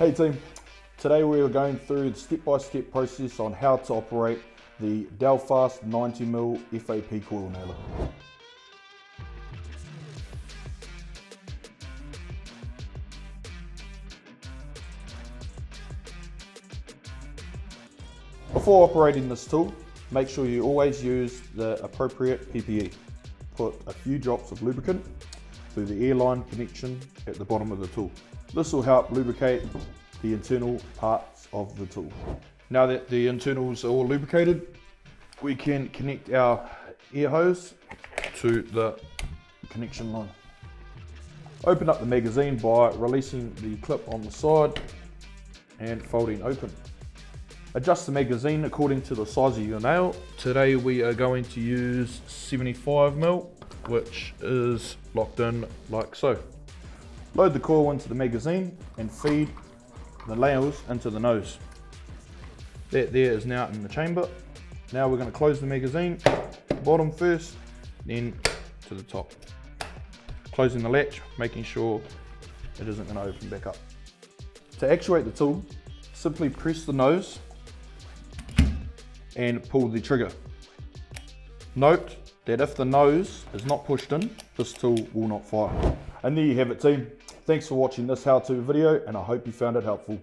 Hey team, today we are going through the step-by-step process on how to operate the Delfast 90mm FAP Coil Nailer. Before operating this tool, make sure you always use the appropriate PPE. Put a few drops of lubricant through the airline connection at the bottom of the tool. This will help lubricate the internal parts of the tool. Now that the internals are all lubricated, we can connect our air hose to the connection line. Open up the magazine by releasing the clip on the side and folding open. Adjust the magazine according to the size of your nail. Today we are going to use 75mm, which is locked in like so. Load the coil into the magazine and feed the nails into the nose. That there is now in the chamber. Now we're going to close the magazine, bottom first, then to the top. Closing the latch, making sure it isn't going to open back up. To actuate the tool, simply press the nose and pull the trigger. Note that if the nose is not pushed in, this tool will not fire. And there you have it team. Thanks for watching this how-to video and I hope you found it helpful.